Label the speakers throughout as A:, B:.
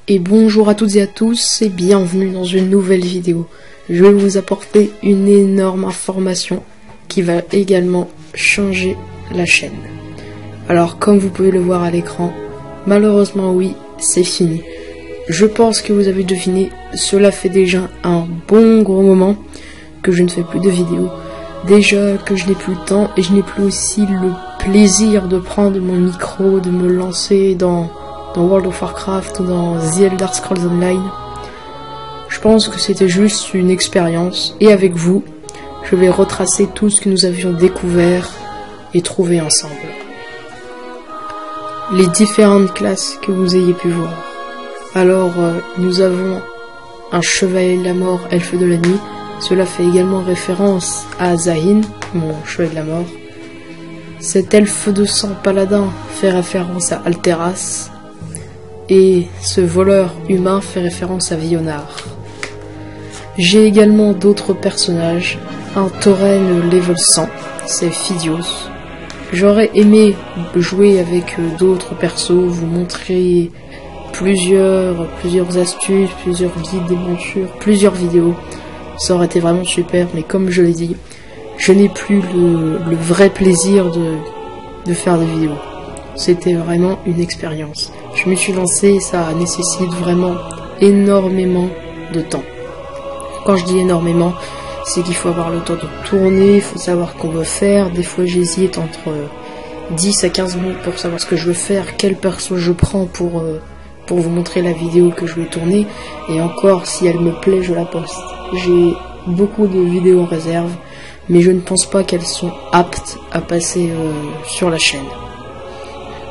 A: Et bonjour à toutes et à tous et bienvenue dans une nouvelle vidéo. Je vais vous apporter une énorme information qui va également changer la chaîne. Alors comme vous pouvez le voir à l'écran, malheureusement oui, c'est fini. Je pense que vous avez deviné, cela fait déjà un bon gros moment que je ne fais plus de vidéos. Déjà que je n'ai plus le temps et je n'ai plus aussi le plaisir de prendre mon micro, de me lancer dans World of Warcraft ou dans The Elder Scrolls Online. Je pense que c'était juste une expérience et avec vous, je vais retracer tout ce que nous avions découvert et trouvé ensemble. Les différentes classes que vous ayez pu voir. Alors, nous avons un chevalier de la mort, elfe de la nuit. Cela fait également référence à Zahin, mon chevalier de la mort. Cet elfe de sang paladin fait référence à Alteras. Et ce voleur humain fait référence à Vionar. J'ai également d'autres personnages. Un tauren level 100, c'est Phidios. J'aurais aimé jouer avec d'autres persos, vous montrer plusieurs astuces, plusieurs guides des montures, plusieurs vidéos. Ça aurait été vraiment super, mais comme je l'ai dit, je n'ai plus le vrai plaisir de faire des vidéos. C'était vraiment une expérience. Je me suis lancé et ça nécessite vraiment énormément de temps. Quand je dis énormément, c'est qu'il faut avoir le temps de tourner, il faut savoir ce qu'on veut faire. Des fois j'hésite entre 10 à 15 minutes pour savoir ce que je veux faire, quel perso je prends pour vous montrer la vidéo que je vais tourner. Et encore, si elle me plaît, je la poste. J'ai beaucoup de vidéos en réserve, mais je ne pense pas qu'elles sont aptes à passer sur la chaîne.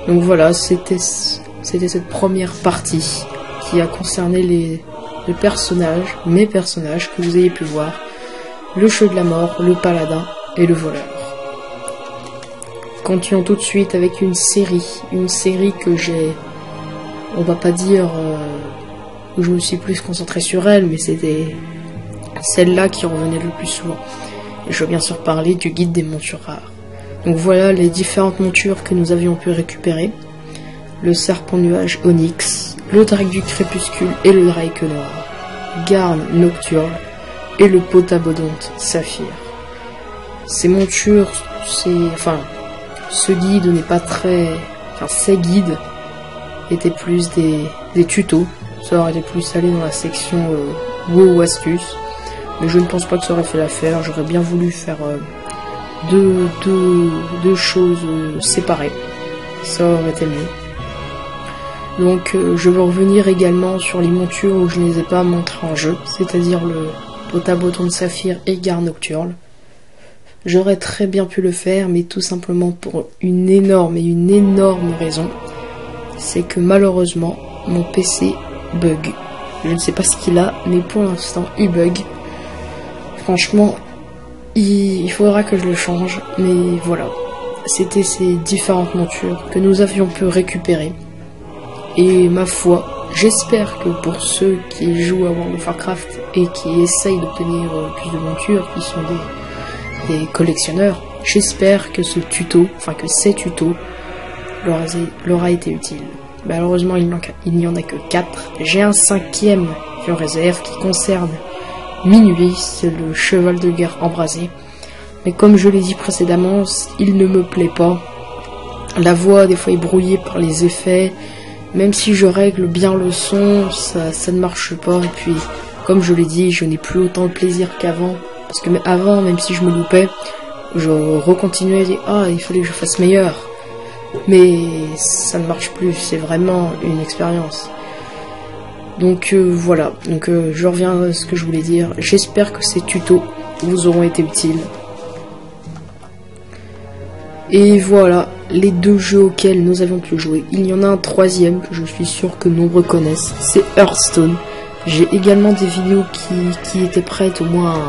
A: Donc voilà, c'était cette première partie qui a concerné les personnages, mes personnages que vous ayez pu voir, le cheveu de la mort, le paladin et le voleur. Continuons tout de suite avec une série que j'ai, on va pas dire où je me suis plus concentré sur elle, mais c'était celle-là qui revenait le plus souvent. Et je veux bien sûr parler du guide des montures rares. Donc voilà les différentes montures que nous avions pu récupérer. Le serpent nuage onyx, le drake du crépuscule et le drake noir, Garn nocturne et le potabodonte saphir. Ces montures, ce guide n'est pas très... ces guides étaient plus des tutos. Ça aurait été plus allé dans la section WoW ou astuces. Mais je ne pense pas que ça aurait fait l'affaire. J'aurais bien voulu faire deux choses séparées. Ça aurait été mieux. Donc je veux revenir également sur les montures où je ne les ai pas montrées en jeu, c'est-à-dire le potabodonte saphir et Garn nocturne. J'aurais très bien pu le faire, mais tout simplement pour une énorme raison. C'est que malheureusement, mon PC bug. Je ne sais pas ce qu'il a, mais pour l'instant, il bug. Franchement, il faudra que je le change, mais voilà. C'était ces différentes montures que nous avions pu récupérer. Et ma foi, j'espère que pour ceux qui jouent à World of Warcraft et qui essayent d'obtenir plus de montures, qui sont des collectionneurs, j'espère que ces tutos leur a été utile. Malheureusement, il n'y en a que 4. J'ai un 5e en réserve qui concerne Minuit, c'est le cheval de guerre embrasé. Mais comme je l'ai dit précédemment, il ne me plaît pas. La voix, des fois, est brouillée par les effets. Même si je règle bien le son, ça ne marche pas. Et puis, comme je l'ai dit, je n'ai plus autant de plaisir qu'avant. Parce que avant, même si je me loupais, je recontinuais et disais « Ah, il fallait que je fasse meilleur ». Mais ça ne marche plus, c'est vraiment une expérience. Donc voilà, je reviens à ce que je voulais dire. J'espère que ces tutos vous auront été utiles. Et voilà, les 2 jeux auxquels nous avons pu jouer. Il y en a un 3e que je suis sûr que nombreux connaissent, c'est Hearthstone. J'ai également des vidéos qui étaient prêtes au moins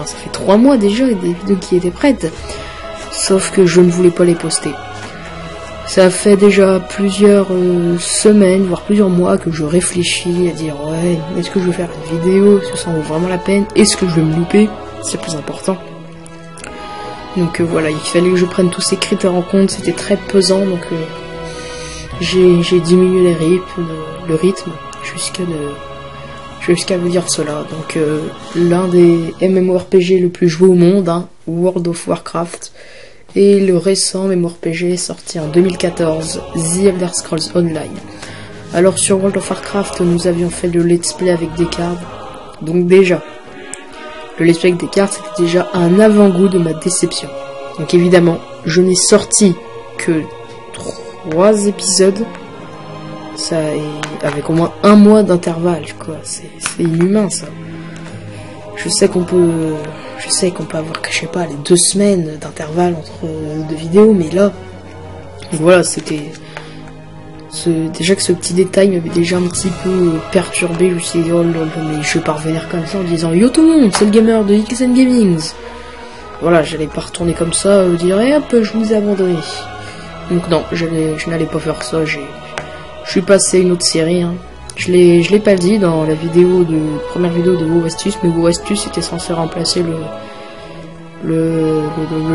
A: ça fait 3 mois déjà, des vidéos qui étaient prêtes. Sauf que je ne voulais pas les poster. Ça fait déjà plusieurs semaines, voire plusieurs mois que je réfléchis à dire ouais, est-ce que je vais faire une vidéo, est-ce que ça en vaut vraiment la peine, est-ce que je vais me louper, c'est le plus important. Donc voilà, il fallait que je prenne tous ces critères en compte, c'était très pesant, donc j'ai diminué le rythme, jusqu'à vous dire cela. Donc l'un des MMORPG le plus joué au monde, hein, World of Warcraft, et le récent MMORPG sorti en 2014, The Elder Scrolls Online. Alors sur World of Warcraft, nous avions fait le let's play avec des cartes. Donc déjà, le let's play avec des cartes, c'était déjà un avant-goût de ma déception. Donc évidemment, je n'ai sorti que 3 épisodes. Ça, avec au moins un mois d'intervalle, quoi. C'est inhumain, ça. Je sais qu'on peut avoir, je sais pas, les 2 semaines d'intervalle entre 2 vidéos, mais là, voilà, c'était... Déjà que ce petit détail m'avait déjà un petit peu perturbé. Je me suis dit, oh lol, mais je vais pas revenir comme ça en disant, yo tout le monde, c'est le gamer de XN Gamings. Voilà, j'allais pas retourner comme ça, dire, hop, je vous ai abandonné. Donc non, je n'allais pas faire ça, je suis passé à une autre série, hein. Je l'ai pas dit dans la première vidéo de WoW Astuce, mais WoW Astuce était censé remplacer le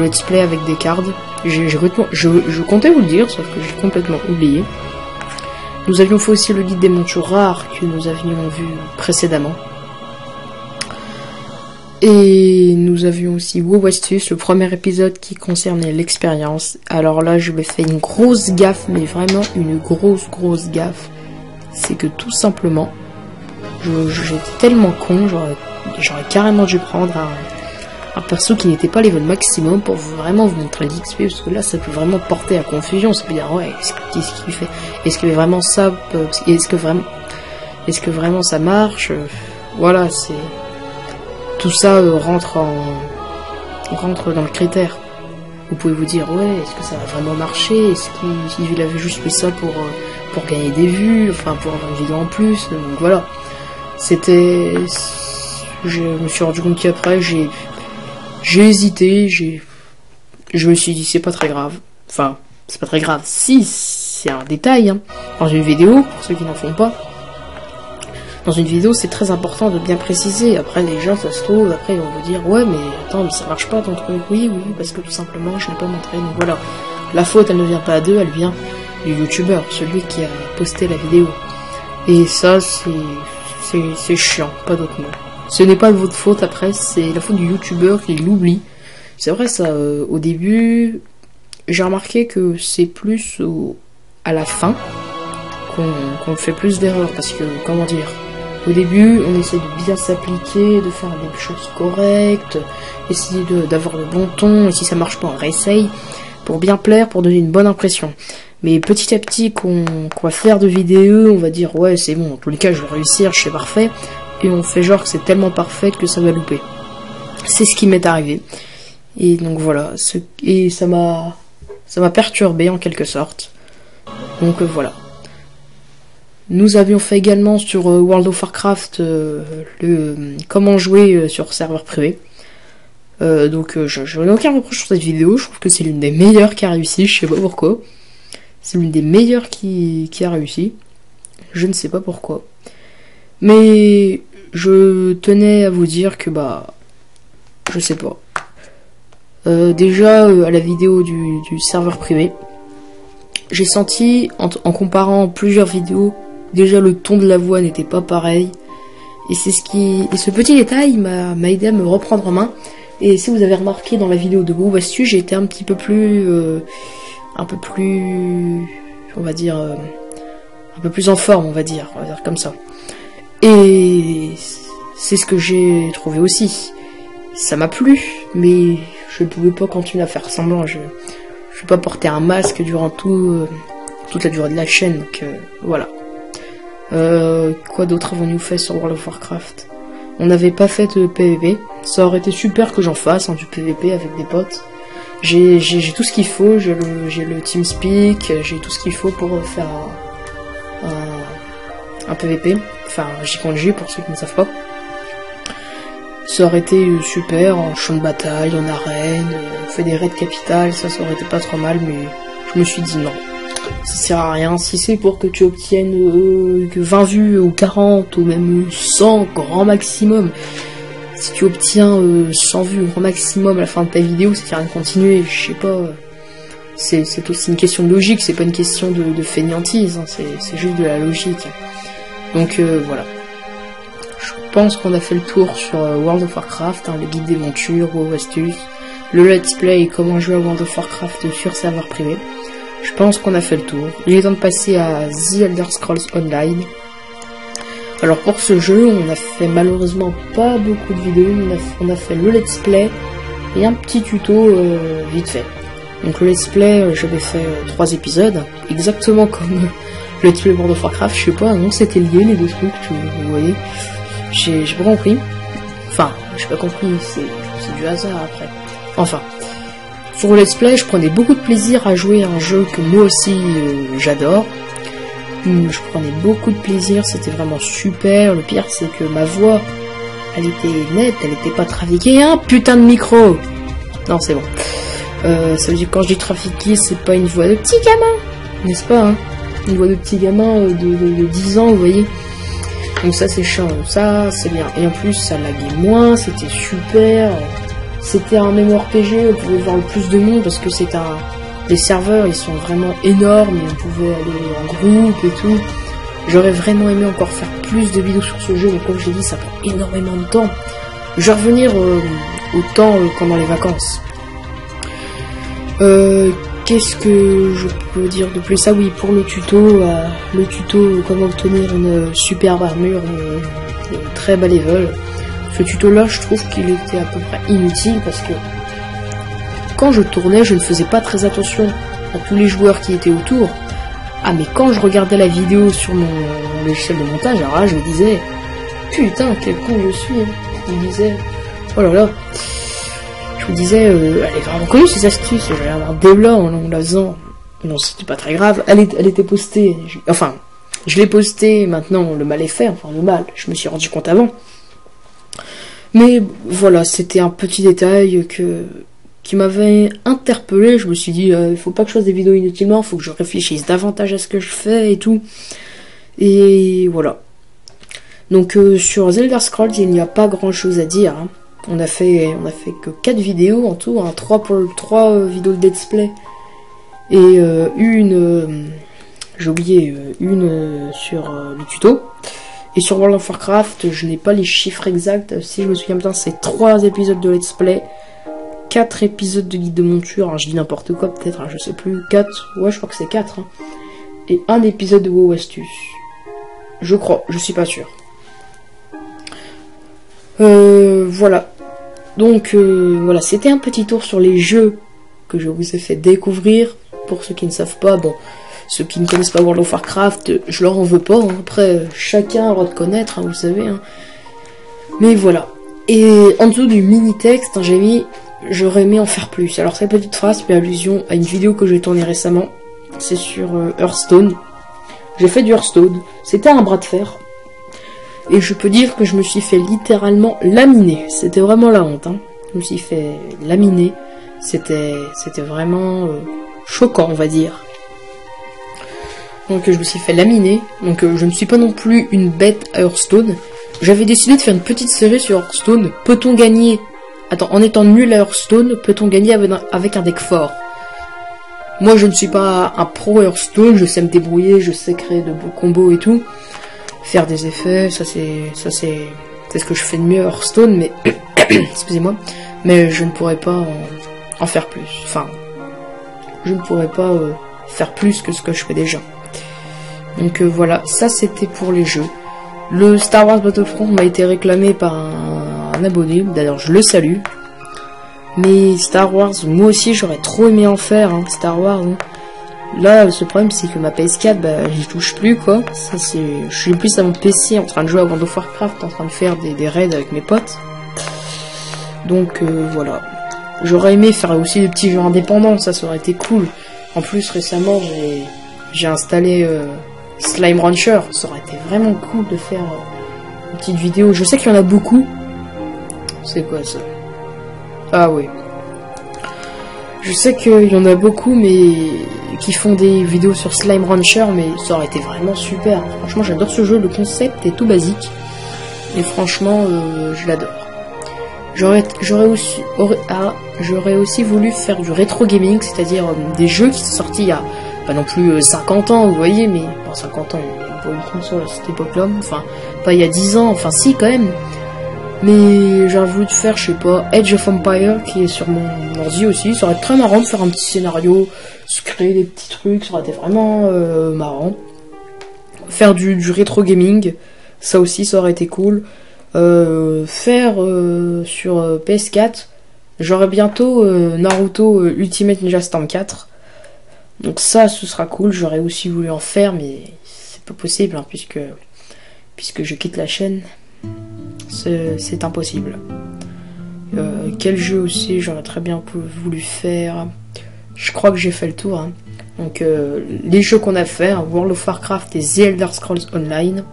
A: let's play avec des cards. Je comptais vous le dire, sauf que j'ai complètement oublié. Nous avions fait aussi le guide des montures rares que nous avions vu précédemment. Et nous avions aussi WoW Astuce, le premier épisode qui concernait l'expérience. Alors là, je me fais une grosse gaffe, mais vraiment une grosse gaffe. C'est que tout simplement, j'étais tellement con, j'aurais carrément dû prendre un perso qui n'était pas level maximum pour vraiment vous montrer l'XP, parce que là, ça peut vraiment porter à confusion. Ça peut dire, ouais, qu'est-ce qu'il fait? Est-ce que vraiment ça, est-ce que vraiment ça marche? Voilà, c'est... Tout ça rentre dans le critère. Vous pouvez vous dire, ouais, est-ce que ça va vraiment marcher? Est-ce qu'il avait juste fait ça pour gagner des vues, enfin pour avoir une vidéo en plus? Donc voilà. Je me suis rendu compte qu'après, j'ai hésité, je me suis dit, c'est pas très grave. Enfin, c'est pas très grave. Si, c'est un détail, hein. Dans une vidéo, pour ceux qui n'en font pas, dans une vidéo, c'est très important de bien préciser. Après, les gens, ça se trouve, après, ils vont vous dire, ouais, mais attends, mais ça marche pas ton truc. Oui, parce que tout simplement, je l'ai pas montré. Donc voilà. La faute, elle ne vient pas d'eux, elle vient du youtubeur, celui qui a posté la vidéo. Et ça, c'est chiant, pas d'autre mot. Ce n'est pas de votre faute, après, c'est la faute du youtubeur qui l'oublie. C'est vrai, ça, au début, j'ai remarqué que c'est plus à la fin qu'on fait plus d'erreurs, parce que, comment dire, au début, on essaie de bien s'appliquer, de faire des choses correctes, essayer d'avoir le bon ton, et si ça marche pas, on réessaye, pour bien plaire, pour donner une bonne impression. Mais petit à petit, qu'on va faire de vidéos, on va dire, ouais, c'est bon, en tous les cas, je vais réussir, je suis parfait, et on fait genre que c'est tellement parfait que ça va louper. C'est ce qui m'est arrivé. Et donc voilà, et ça m'a perturbé en quelque sorte. Donc voilà. Nous avions fait également sur World of Warcraft comment jouer sur serveur privé. Donc je n'ai aucun reproche sur cette vidéo, je trouve que c'est l'une des meilleures qui a réussi, je sais pas pourquoi. C'est l'une des meilleures qui a réussi. Je ne sais pas pourquoi. Mais je tenais à vous dire que je sais pas. Déjà à la vidéo du serveur privé, j'ai senti en comparant plusieurs vidéos, déjà le ton de la voix n'était pas pareil. Et ce petit détail m'a aidé à me reprendre en main. Et si vous avez remarqué dans la vidéo de WoW Astuce, j'ai été un peu plus, on va dire, un peu plus en forme, on va dire comme ça. Et c'est ce que j'ai trouvé aussi. Ça m'a plu, mais je ne pouvais pas continuer à faire semblant. Je peux pas porter un masque durant toute la durée de la chaîne, donc voilà. Quoi d'autre avons-nous fait sur World of Warcraft? On n'avait pas fait de PVP. Ça aurait été super que j'en fasse, du PVP avec des potes. J'ai tout ce qu'il faut, j'ai le TeamSpeak, j'ai tout ce qu'il faut pour faire un PVP. Enfin, JQuanG pour ceux qui ne savent pas. Ça aurait été super en champ de bataille, en arène, on fait des raids capitales, ça aurait été pas trop mal, mais je me suis dit non. Ça sert à rien, si c'est pour que tu obtiennes que 20 vues ou 40 ou même 100 grand maximum, si tu obtiens 100 vues grand maximum à la fin de ta vidéo, ça sert à rien de continuer, je sais pas. C'est aussi une question de logique, c'est pas une question de fainéantise, hein, c'est juste de la logique. Donc voilà. Je pense qu'on a fait le tour sur World of Warcraft, hein, le guide des montures, WoW astuces, le let's play et comment jouer à World of Warcraft sur serveur privé. Je pense qu'on a fait le tour. Il est temps de passer à The Elder Scrolls Online. Alors pour ce jeu, on a fait malheureusement pas beaucoup de vidéos, on a fait le let's play et un petit tuto vite fait. Donc le let's play, j'avais fait 3 épisodes, exactement comme le let's play World of Warcraft, je sais pas, non c'était lié les deux trucs, vous voyez. J'ai pas compris. Enfin, j'ai pas compris, c'est du hasard après. Enfin, sur le let's play, je prenais beaucoup de plaisir à jouer à un jeu que moi aussi j'adore. Je prenais beaucoup de plaisir, c'était vraiment super. Le pire, c'est que ma voix, elle était nette, elle était pas trafiquée. Un putain de micro. Non, c'est bon. Ça veut dire que quand je dis trafiqué, c'est pas une voix de petit gamin, n'est-ce pas, hein? Une voix de petit gamin de 10 ans, vous voyez. Donc ça, c'est chiant. Ça, c'est bien. Et en plus, ça laguait moins, c'était super. C'était un MMORPG, on pouvait voir le plus de monde parce que c'est un... Les serveurs, ils sont vraiment énormes, on pouvait aller en groupe et tout. J'aurais vraiment aimé encore faire plus de vidéos sur ce jeu, mais comme je l'ai dit, ça prend énormément de temps. Je vais revenir au temps pendant les vacances. Qu'est-ce que je peux dire de plus? Ah oui, pour le tuto comment obtenir une superbe armure, une très bas level. Ce tuto-là, je trouve qu'il était à peu près inutile parce que quand je tournais, je ne faisais pas très attention à tous les joueurs qui étaient autour. Ah, mais quand je regardais la vidéo sur mon logiciel de montage, alors là, je me disais, putain, quel con je suis. Je me disais, oh là là. Je me disais, elle est vraiment connue ces astuces. J'allais avoir des blancs en la faisant. Non, c'était pas très grave. Elle était postée. Enfin, je l'ai postée. Maintenant, le mal est fait. Enfin, le mal. Je me suis rendu compte avant. Mais voilà, c'était un petit détail qui m'avait interpellé. Je me suis dit, il faut pas que je fasse des vidéos inutilement, il faut que je réfléchisse davantage à ce que je fais et tout. Et voilà. Donc sur The Elder Scrolls, il n'y a pas grand chose à dire. Hein. On a fait que 4 vidéos en tout, hein, 3 vidéos de let's play et j'ai oublié une sur le tuto. Et sur World of Warcraft, je n'ai pas les chiffres exacts. Si je me souviens bien, c'est 3 épisodes de let's play, 4 épisodes de guide de monture, alors je dis n'importe quoi peut-être, hein, je sais plus, 4, ouais je crois que c'est 4, hein, et un épisode de WoW astuces. Je crois, je suis pas sûr. Voilà. Donc voilà, c'était un petit tour sur les jeux que je vous ai fait découvrir. Pour ceux qui ne savent pas, bon, ceux qui ne connaissent pas World of Warcraft, je leur en veux pas, hein. Après chacun a le droit de connaître, hein, vous savez. Hein. Mais voilà. Et en dessous du mini-texte, hein, j'ai mis « J'aurais aimé en faire plus ». Alors cette petite phrase fait allusion à une vidéo que j'ai tournée récemment. C'est sur Hearthstone. J'ai fait du Hearthstone. C'était un bras de fer. Et je peux dire que je me suis fait littéralement laminer. C'était vraiment la honte. Hein. Je me suis fait laminer. C'était vraiment choquant, on va dire. Donc je me suis fait laminer. Donc je ne suis pas non plus une bête à Hearthstone. J'avais décidé de faire une petite série sur Hearthstone. Peut-on gagner... Attends, en étant nul à Hearthstone, peut-on gagner avec un deck fort? Moi, je ne suis pas un pro Hearthstone. Je sais me débrouiller, je sais créer de beaux combos et tout. Faire des effets, ça c'est ce que je fais de mieux à Hearthstone, mais... Excusez-moi. Mais je ne pourrais pas en faire plus. Enfin, je ne pourrais pas faire plus que ce que je fais déjà. Donc voilà, ça c'était pour les jeux. Le Star Wars Battlefront m'a été réclamé par un abonné, d'ailleurs je le salue. Mais Star Wars, moi aussi j'aurais trop aimé en faire, hein, Star Wars. Hein. Là, ce problème c'est que ma PS4, bah j'y touche plus quoi. Ça c'est, je suis plus à mon PC en train de jouer à World of Warcraft, en train de faire des raids avec mes potes. Donc voilà. J'aurais aimé faire aussi des petits jeux indépendants, ça aurait été cool. En plus récemment j'ai installé Slime Rancher, ça aurait été vraiment cool de faire une petite vidéo. Je sais qu'il y en a beaucoup. C'est quoi ça? Ah oui. Je sais qu'il y en a beaucoup mais qui font des vidéos sur Slime Rancher, mais ça aurait été vraiment super. Franchement j'adore ce jeu, le concept est tout basique. Et franchement je l'adore. J'aurais aussi voulu faire du rétro gaming, c'est-à-dire des jeux qui sont sortis il y a pas non plus 50 ans, vous voyez, mais pas 50 ans, pour une console à cette époque-là. Enfin, pas il y a 10 ans, enfin si quand même. Mais j'aurais voulu faire, je sais pas, Age of Empire qui est sur mon ordi aussi. Ça aurait été très marrant de faire un petit scénario, se créer des petits trucs, ça aurait été vraiment marrant. Faire du rétro gaming, ça aussi ça aurait été cool. Faire sur PS4, j'aurai bientôt Naruto Ultimate Ninja Storm 4. Donc ça, ce sera cool. J'aurais aussi voulu en faire, mais c'est pas possible hein, puisque je quitte la chaîne. C'est impossible. Quel jeu aussi j'aurais très bien voulu faire. Je crois que j'ai fait le tour. Hein. Donc les jeux qu'on a fait, hein, World of Warcraft et The Elder Scrolls Online.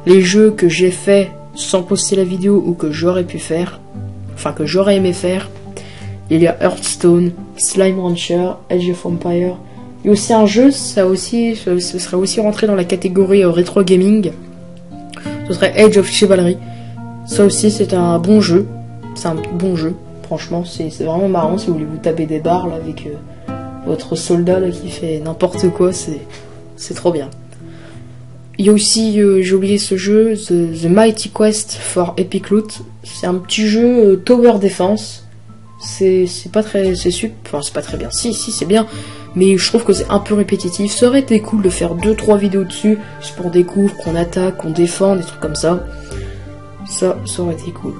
A: Les jeux que j'ai fait sans poster la vidéo ou que j'aurais pu faire, enfin que j'aurais aimé faire. Il y a Hearthstone, Slime Rancher, Age of Empire. Il y a aussi un jeu, ce serait aussi rentré dans la catégorie rétro gaming. Ce serait Age of Chivalry. Ça aussi c'est un bon jeu. C'est un bon jeu. Franchement, c'est vraiment marrant si vous voulez vous taper des barres là, avec votre soldat là, qui fait n'importe quoi. C'est trop bien. Il y a aussi, j'ai oublié ce jeu, The Mighty Quest for Epic Loot. C'est un petit jeu Tower Defense. C'est pas très, enfin c'est pas très bien. Si c'est bien, mais je trouve que c'est un peu répétitif. Ça aurait été cool de faire 2-3 vidéos dessus, juste pour découvrir qu'on attaque, qu'on défend, des trucs comme ça. Ça aurait été cool.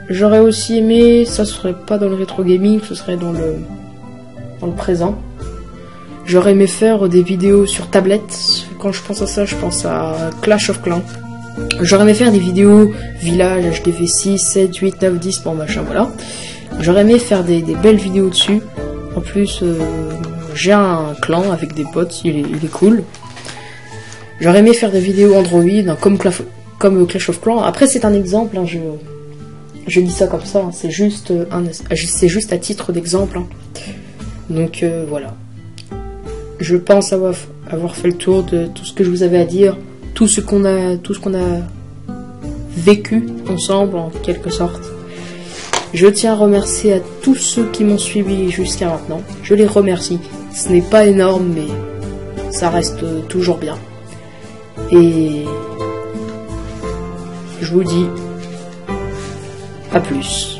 A: J'aurais aussi aimé, ça serait pas dans le rétro gaming, ce serait dans le présent. J'aurais aimé faire des vidéos sur tablette. Quand je pense à ça, je pense à Clash of Clans. J'aurais aimé faire des vidéos village, HDV 6, 7, 8, 9, 10, bon machin, voilà. J'aurais aimé faire des belles vidéos dessus. En plus, j'ai un clan avec des potes, il est cool. J'aurais aimé faire des vidéos Android, hein, comme Clash of Clans. Après, c'est un exemple, hein, je dis ça comme ça, hein, c'est juste à titre d'exemple. Hein. Donc voilà. Je pense avoir fait le tour de tout ce que je vous avais à dire, tout ce qu'on a vécu ensemble en quelque sorte. Je tiens à remercier à tous ceux qui m'ont suivi jusqu'à maintenant. Je les remercie. Ce n'est pas énorme, mais ça reste toujours bien. Et je vous dis à plus.